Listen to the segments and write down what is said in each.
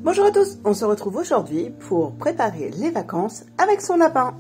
Bonjour à tous, on se retrouve aujourd'hui pour préparer les vacances avec son lapin.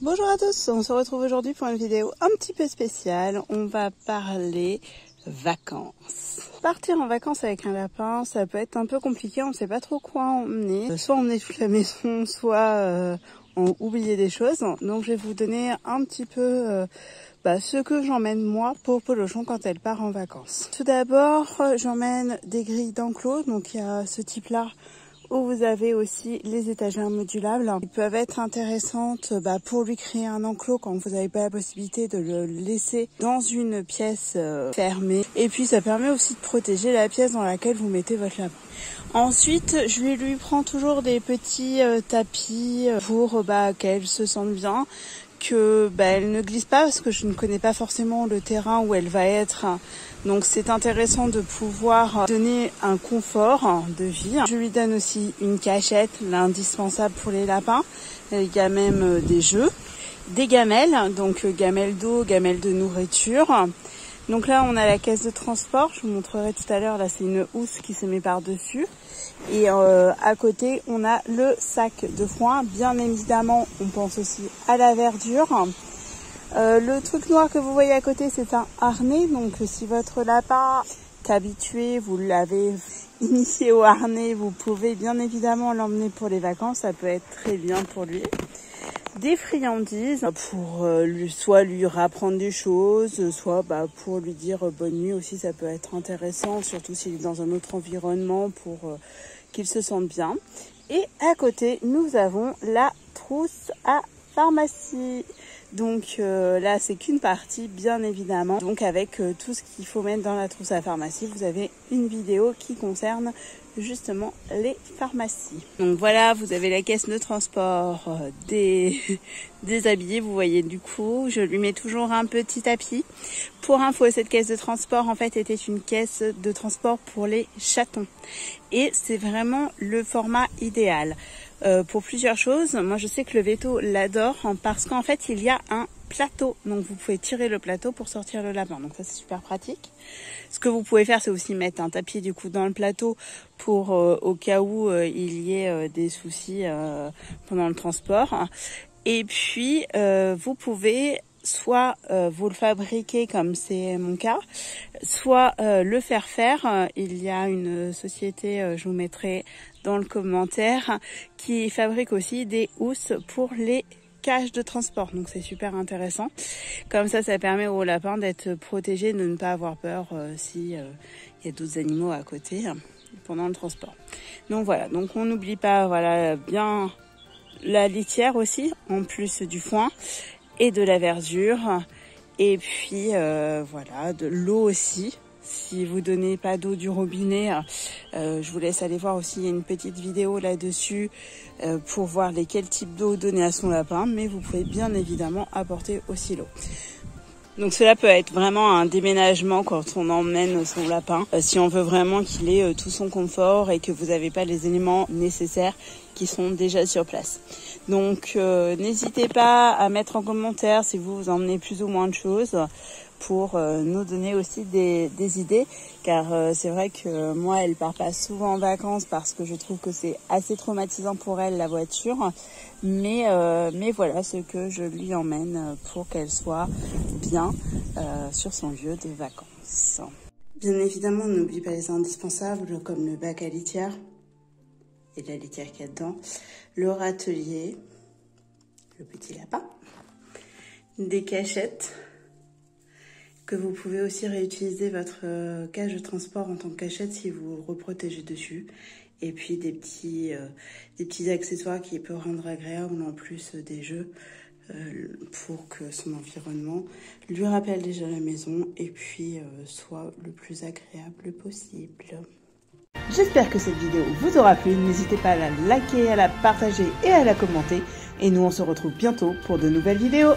Bonjour à tous, on se retrouve aujourd'hui pour une vidéo un petit peu spéciale. On va parler vacances. Partir en vacances avec un lapin, ça peut être un peu compliqué, on ne sait pas trop quoi emmener. Soit emmener toute la maison, soit oublier des choses. Donc je vais vous donner un petit peu ce que j'emmène moi pour Polochon quand elle part en vacances. Tout d'abord, j'emmène des grilles d'enclos, donc il y a ce type-là où vous avez aussi les étagères modulables qui peuvent être intéressantes pour lui créer un enclos quand vous n'avez pas la possibilité de le laisser dans une pièce fermée. Et puis ça permet aussi de protéger la pièce dans laquelle vous mettez votre lapin. Ensuite, je lui prends toujours des petits tapis pour qu'elle se sente bien, que elle ne glisse pas parce que je ne connais pas forcément le terrain où elle va être. Donc c'est intéressant de pouvoir donner un confort de vie. Je lui donne aussi une cachette, l'indispensable pour les lapins. Il y a même des jeux, des gamelles, donc gamelles d'eau, gamelles de nourriture. Donc là on a la caisse de transport, je vous montrerai tout à l'heure, là c'est une housse qui se met par-dessus. Et à côté on a le sac de foin, bien évidemment on pense aussi à la verdure. Le truc noir que vous voyez à côté, c'est un harnais. Donc si votre lapin est habitué, vous l'avez initié au harnais, vous pouvez bien évidemment l'emmener pour les vacances. Ça peut être très bien pour lui. Des friandises pour soit lui rapprendre des choses, soit pour lui dire bonne nuit aussi. Ça peut être intéressant, surtout s'il est dans un autre environnement, pour qu'il se sente bien. Et à côté, nous avons la trousse à pharmacie. Donc là c'est qu'une partie bien évidemment. Donc avec tout ce qu'il faut mettre dans la trousse à pharmacie, vous avez une vidéo qui concerne justement les pharmacies. Donc voilà, vous avez la caisse de transport déshabillée, vous voyez du coup, je lui mets toujours un petit tapis. Pour info, cette caisse de transport en fait était une caisse de transport pour les chatons. Et c'est vraiment le format idéal. Pour plusieurs choses. Moi je sais que le veto l'adore parce qu'en fait il y a un plateau, donc vous pouvez tirer le plateau pour sortir le lapin, donc ça c'est super pratique. Ce que vous pouvez faire, c'est aussi mettre un tapis du coup dans le plateau pour au cas où il y ait des soucis pendant le transport. Et puis vous pouvez soit vous le fabriquer comme c'est mon cas, soit le faire. Il y a une société, je vous mettrai dans le commentaire, qui fabrique aussi des housses pour les cages de transport. Donc c'est super intéressant. Comme ça permet au lapin d'être protégé, de ne pas avoir peur si y a d'autres animaux à côté pendant le transport. Donc voilà, donc on n'oublie pas bien la litière aussi, en plus du foin et de la verdure. Et puis de l'eau aussi. Si vous donnez pas d'eau du robinet, je vous laisse aller voir aussi, il y a une petite vidéo là-dessus pour voir quels types d'eau donner à son lapin, mais vous pouvez bien évidemment apporter aussi l'eau. Donc cela peut être vraiment un déménagement quand on emmène son lapin, si on veut vraiment qu'il ait tout son confort et que vous n'avez pas les éléments nécessaires qui sont déjà sur place. Donc n'hésitez pas à mettre en commentaire si vous emmenez plus ou moins de choses, pour nous donner aussi des idées, car c'est vrai que moi elle part pas souvent en vacances parce que je trouve que c'est assez traumatisant pour elle la voiture, mais voilà ce que je lui emmène pour qu'elle soit bien sur son lieu de vacances. Bien évidemment, on n'oublie pas les indispensables comme le bac à litière et la litière qu'il y a dedans, le râtelier, le petit lapin, des cachettes, que vous pouvez aussi réutiliser votre cage de transport en tant que cachette si vous le reprotégez dessus. Et puis des petits accessoires qui peuvent rendre agréable en plus des jeux pour que son environnement lui rappelle déjà la maison et puis soit le plus agréable possible. J'espère que cette vidéo vous aura plu. N'hésitez pas à la liker, à la partager et à la commenter. Et nous on se retrouve bientôt pour de nouvelles vidéos.